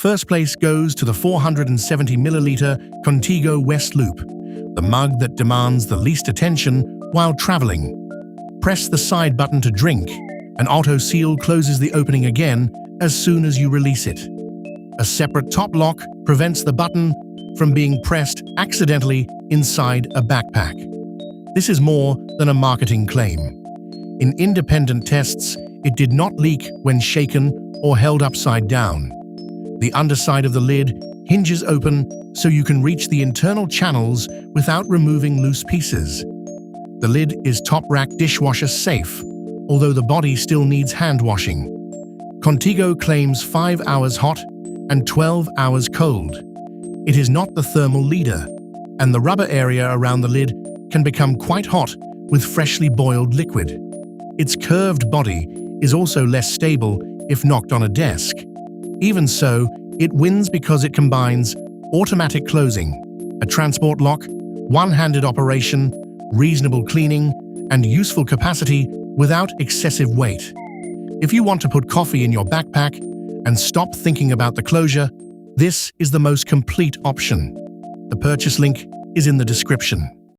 First place goes to the 470 milliliter Contigo West Loop, the mug that demands the least attention while traveling. Press the side button to drink, and AUTOSEAL closes the opening again as soon as you release it. A separate top lock prevents the button from being pressed accidentally inside a backpack. This is more than a marketing claim. In independent tests, it did not leak when shaken or held upside down. The underside of the lid hinges open so you can reach the internal channels without removing loose pieces. The lid is top rack dishwasher safe, although the body still needs hand washing. Contigo claims 5 hours hot and 12 hours cold. It is not the thermal leader, and the rubber area around the lid can become quite hot with freshly boiled liquid. Its curved body is also less stable if knocked on a desk. Even so, it wins because it combines automatic closing, a transport lock, one-handed operation, reasonable cleaning, and useful capacity without excessive weight. If you want to put coffee in your backpack and stop thinking about the closure, this is the most complete option. The purchase link is in the description.